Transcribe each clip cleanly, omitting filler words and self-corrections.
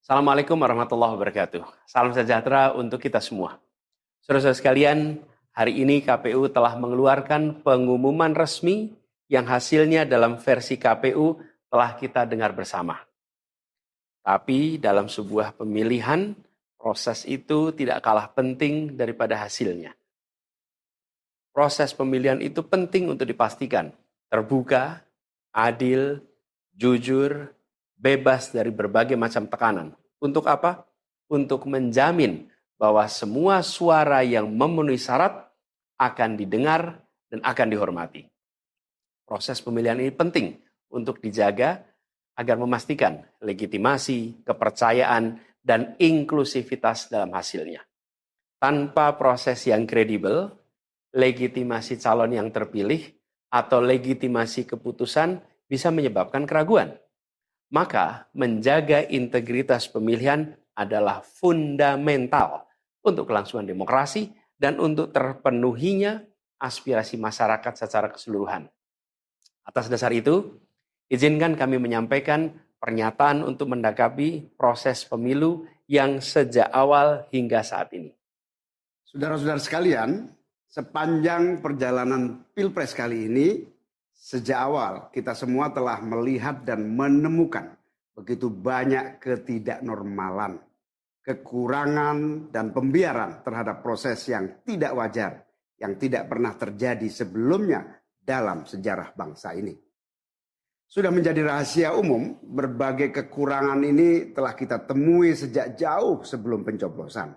Assalamualaikum warahmatullahi wabarakatuh. Salam sejahtera untuk kita semua. Saudara-saudara sekalian, hari ini KPU telah mengeluarkan pengumuman resmi yang hasilnya dalam versi KPU telah kita dengar bersama. Tapi dalam sebuah pemilihan, proses itu tidak kalah penting daripada hasilnya. Proses pemilihan itu penting untuk dipastikan terbuka, adil, jujur, bebas dari berbagai macam tekanan. Untuk apa? Untuk menjamin bahwa semua suara yang memenuhi syarat akan didengar dan akan dihormati. Proses pemilihan ini penting untuk dijaga agar memastikan legitimasi, kepercayaan, dan inklusivitas dalam hasilnya. Tanpa proses yang kredibel, legitimasi calon yang terpilih atau legitimasi keputusan bisa menyebabkan keraguan. Maka menjaga integritas pemilihan adalah fundamental untuk kelangsungan demokrasi dan untuk terpenuhinya aspirasi masyarakat secara keseluruhan. Atas dasar itu, izinkan kami menyampaikan pernyataan untuk mendakapi proses pemilu yang sejak awal hingga saat ini. Saudara-saudara sekalian, sepanjang perjalanan Pilpres kali ini, sejak awal kita semua telah melihat dan menemukan begitu banyak ketidaknormalan, kekurangan dan pembiaran terhadap proses yang tidak wajar, yang tidak pernah terjadi sebelumnya dalam sejarah bangsa ini. Sudah menjadi rahasia umum, berbagai kekurangan ini telah kita temui sejak jauh sebelum pencoblosan.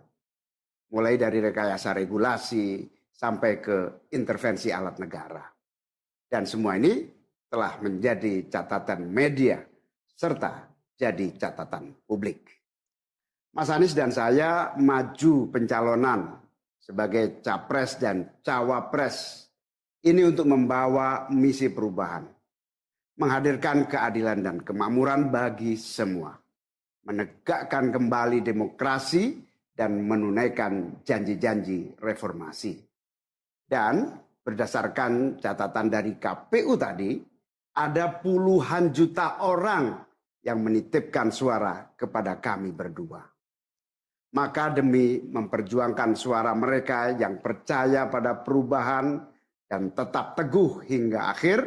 Mulai dari rekayasa regulasi sampai ke intervensi alat negara. Dan semua ini telah menjadi catatan media serta jadi catatan publik. Mas Anies dan saya maju pencalonan sebagai capres dan cawapres ini untuk membawa misi perubahan. Menghadirkan keadilan dan kemakmuran bagi semua. Menegakkan kembali demokrasi dan menunaikan janji-janji reformasi. Dan berdasarkan catatan dari KPU tadi, ada puluhan juta orang yang menitipkan suara kepada kami berdua. Maka demi memperjuangkan suara mereka yang percaya pada perubahan dan tetap teguh hingga akhir,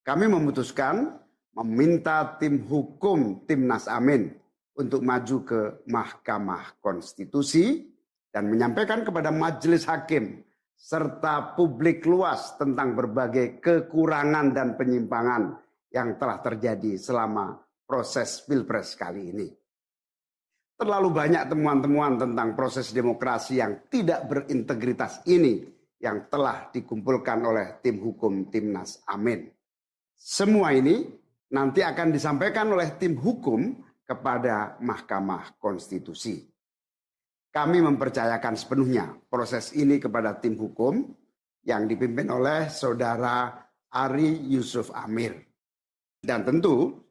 kami memutuskan meminta tim hukum Timnas Amin untuk maju ke Mahkamah Konstitusi dan menyampaikan kepada majelis hakim serta publik luas tentang berbagai kekurangan dan penyimpangan yang telah terjadi selama proses Pilpres kali ini. Terlalu banyak temuan-temuan tentang proses demokrasi yang tidak berintegritas ini yang telah dikumpulkan oleh tim hukum Timnas Amin. Semua ini nanti akan disampaikan oleh tim hukum kepada Mahkamah Konstitusi. Kami mempercayakan sepenuhnya proses ini kepada tim hukum yang dipimpin oleh Saudara Ari Yusuf Amir. Dan tentu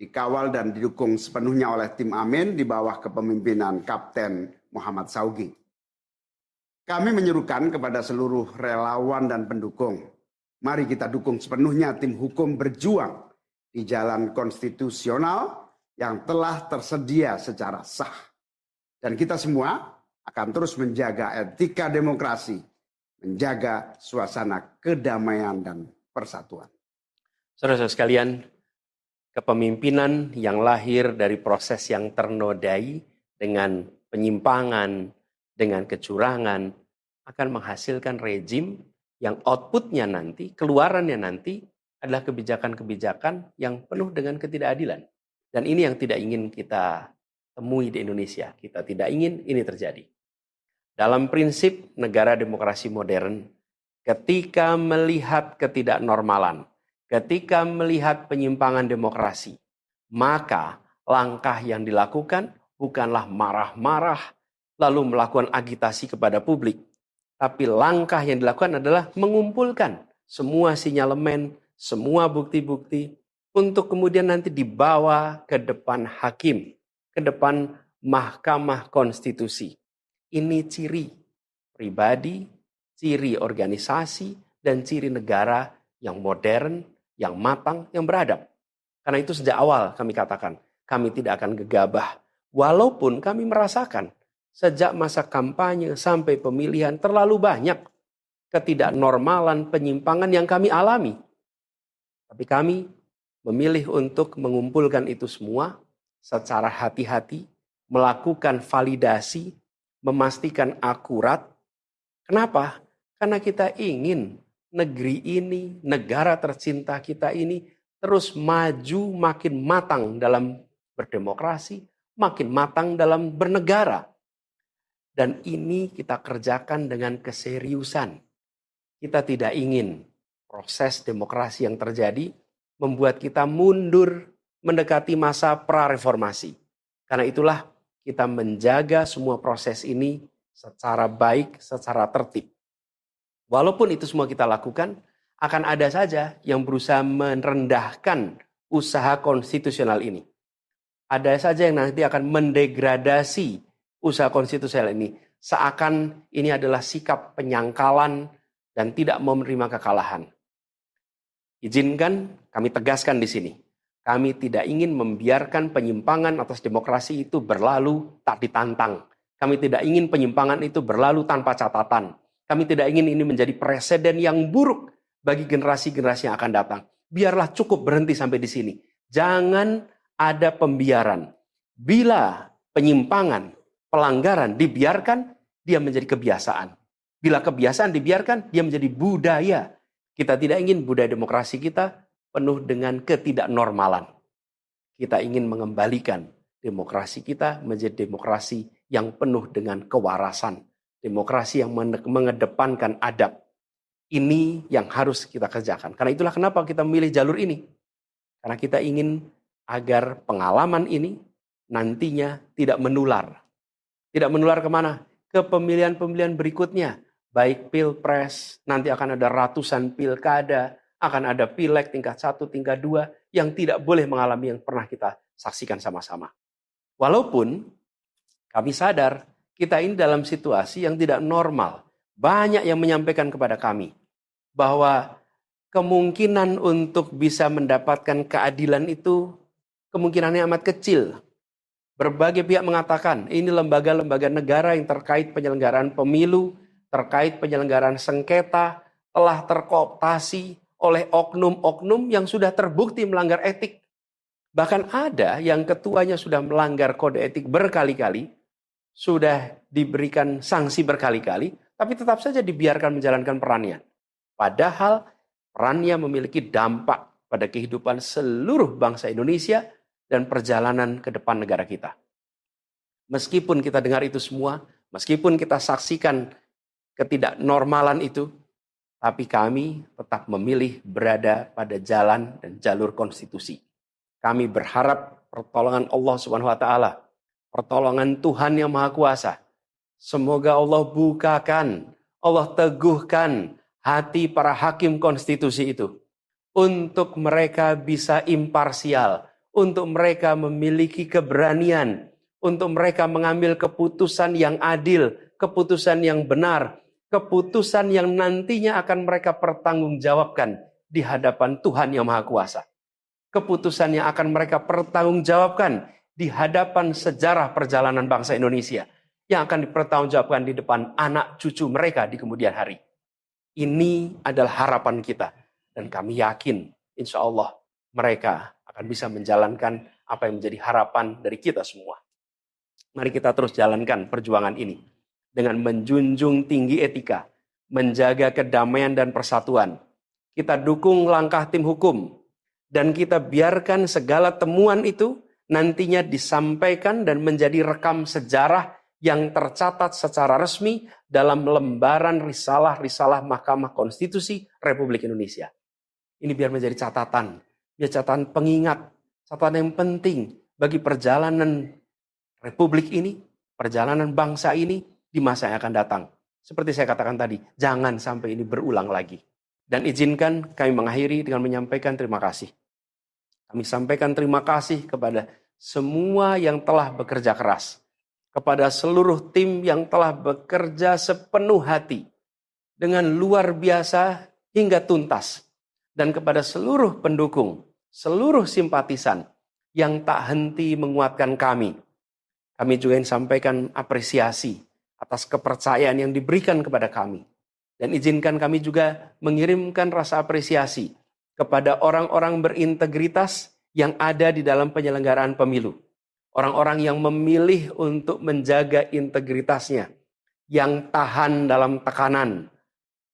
dikawal dan didukung sepenuhnya oleh tim Amin di bawah kepemimpinan Kapten Muhammad Saugi. Kami menyerukan kepada seluruh relawan dan pendukung, mari kita dukung sepenuhnya tim hukum berjuang di jalan konstitusional yang telah tersedia secara sah. Dan kita semua akan terus menjaga etika demokrasi, menjaga suasana kedamaian dan persatuan. Saudara-saudara sekalian, kepemimpinan yang lahir dari proses yang ternodai dengan penyimpangan, dengan kecurangan, akan menghasilkan rejim yang outputnya nanti, keluarannya nanti adalah kebijakan-kebijakan yang penuh dengan ketidakadilan. Dan ini yang tidak ingin kita temui di Indonesia. Kita tidak ingin ini terjadi. Dalam prinsip negara demokrasi modern, ketika melihat ketidaknormalan, ketika melihat penyimpangan demokrasi, maka langkah yang dilakukan bukanlah marah-marah lalu melakukan agitasi kepada publik. Tapi langkah yang dilakukan adalah mengumpulkan semua sinyalemen, semua bukti-bukti untuk kemudian nanti dibawa ke depan hakim, ke depan Mahkamah Konstitusi. Ini ciri pribadi, ciri organisasi, dan ciri negara yang modern, yang matang, yang beradab. Karena itu sejak awal kami katakan, kami tidak akan gegabah Walaupun kami merasakan sejak masa kampanye sampai pemilihan terlalu banyak ketidaknormalan, penyimpangan yang kami alami. Tapi kami memilih untuk mengumpulkan itu semua secara hati-hati, melakukan validasi, memastikan akurat. Kenapa? Karena kita ingin negeri ini, negara tercinta kita ini terus maju makin matang dalam berdemokrasi, makin matang dalam bernegara. Dan ini kita kerjakan dengan keseriusan. Kita tidak ingin proses demokrasi yang terjadi membuat kita mundur mendekati masa prareformasi. Karena itulah kita menjaga semua proses ini secara baik, secara tertib. Walaupun itu semua kita lakukan, akan ada saja yang berusaha merendahkan usaha konstitusional ini. Ada saja yang nanti akan mendegradasi usaha konstitusional ini. Seakan ini adalah sikap penyangkalan dan tidak mau menerima kekalahan. Izinkan kami tegaskan di sini. Kami tidak ingin membiarkan penyimpangan atas demokrasi itu berlalu tak ditantang. Kami tidak ingin penyimpangan itu berlalu tanpa catatan. Kami tidak ingin ini menjadi presiden yang buruk bagi generasi-generasi yang akan datang. Biarlah cukup berhenti sampai di sini. Jangan ada pembiaran. Bila penyimpangan, pelanggaran dibiarkan, dia menjadi kebiasaan. Bila kebiasaan dibiarkan, dia menjadi budaya. Kita tidak ingin budaya demokrasi kita penuh dengan ketidaknormalan. Kita ingin mengembalikan demokrasi kita menjadi demokrasi yang penuh dengan kewarasan. Demokrasi yang mengedepankan adab. Ini yang harus kita kerjakan. Karena itulah kenapa kita memilih jalur ini. Karena kita ingin agar pengalaman ini nantinya tidak menular. Tidak menular kemana? Ke pemilihan-pemilihan berikutnya. Baik pilpres, nanti akan ada ratusan pilkada, akan ada pileg tingkat 1, tingkat 2, yang tidak boleh mengalami yang pernah kita saksikan sama-sama. Walaupun kami sadar, kita ini dalam situasi yang tidak normal. Banyak yang menyampaikan kepada kami bahwa kemungkinan untuk bisa mendapatkan keadilan itu kemungkinannya amat kecil. Berbagai pihak mengatakan ini lembaga-lembaga negara yang terkait penyelenggaraan pemilu, terkait penyelenggaraan sengketa, telah terkooptasi oleh oknum-oknum yang sudah terbukti melanggar etik. Bahkan ada yang ketuanya sudah melanggar kode etik berkali-kali, sudah diberikan sanksi berkali-kali, tapi tetap saja dibiarkan menjalankan perannya. Padahal perannya memiliki dampak pada kehidupan seluruh bangsa Indonesia dan perjalanan ke depan negara kita. Meskipun kita dengar itu semua, meskipun kita saksikan ketidaknormalan itu, tapi kami tetap memilih berada pada jalan dan jalur konstitusi. Kami berharap pertolongan Allah Subhanahu wa taala, pertolongan Tuhan yang Maha Kuasa. Semoga Allah bukakan, Allah teguhkan hati para hakim konstitusi itu untuk mereka bisa imparsial, untuk mereka memiliki keberanian, untuk mereka mengambil keputusan yang adil, keputusan yang benar, keputusan yang nantinya akan mereka pertanggungjawabkan di hadapan Tuhan yang Maha Kuasa. Keputusan yang akan mereka pertanggungjawabkan di hadapan sejarah perjalanan bangsa Indonesia, yang akan dipertanggungjawabkan di depan anak cucu mereka di kemudian hari. Ini adalah harapan kita. Dan kami yakin, insya Allah mereka akan bisa menjalankan apa yang menjadi harapan dari kita semua. Mari kita terus jalankan perjuangan ini dengan menjunjung tinggi etika, menjaga kedamaian dan persatuan. Kita dukung langkah tim hukum, dan kita biarkan segala temuan itu nantinya disampaikan dan menjadi rekam sejarah yang tercatat secara resmi dalam lembaran risalah-risalah Mahkamah Konstitusi Republik Indonesia. Ini biar menjadi catatan, biar catatan pengingat, catatan yang penting bagi perjalanan Republik ini, perjalanan bangsa ini di masa yang akan datang. Seperti saya katakan tadi, jangan sampai ini berulang lagi. Dan izinkan kami mengakhiri dengan menyampaikan terima kasih. Kami sampaikan terima kasih kepada semua yang telah bekerja keras, kepada seluruh tim yang telah bekerja sepenuh hati, dengan luar biasa hingga tuntas, dan kepada seluruh pendukung, seluruh simpatisan yang tak henti menguatkan kami, Kami juga ingin sampaikan apresiasi atas kepercayaan yang diberikan kepada kami. Dan izinkan kami juga mengirimkan rasa apresiasi kepada orang-orang berintegritas yang ada di dalam penyelenggaraan pemilu. Orang-orang yang memilih untuk menjaga integritasnya, yang tahan dalam tekanan,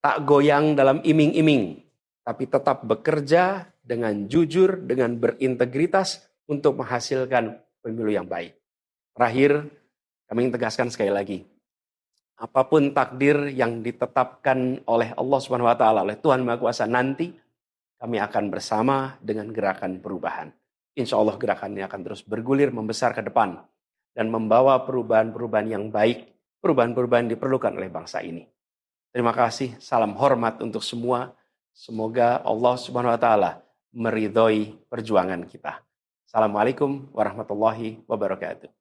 tak goyang dalam iming-iming, tapi tetap bekerja dengan jujur, dengan berintegritas untuk menghasilkan pemilu yang baik. Terakhir, kami ingin tegaskan sekali lagi, apapun takdir yang ditetapkan oleh Allah Subhanahu wa taala, oleh Tuhan Maha Kuasa nanti, kami akan bersama dengan gerakan perubahan. Insya Allah gerakan ini akan terus bergulir, membesar ke depan, dan membawa perubahan-perubahan yang baik, perubahan-perubahan yang diperlukan oleh bangsa ini. Terima kasih, salam hormat untuk semua. Semoga Allah Subhanahu wa taala meridhoi perjuangan kita. Assalamualaikum warahmatullahi wabarakatuh.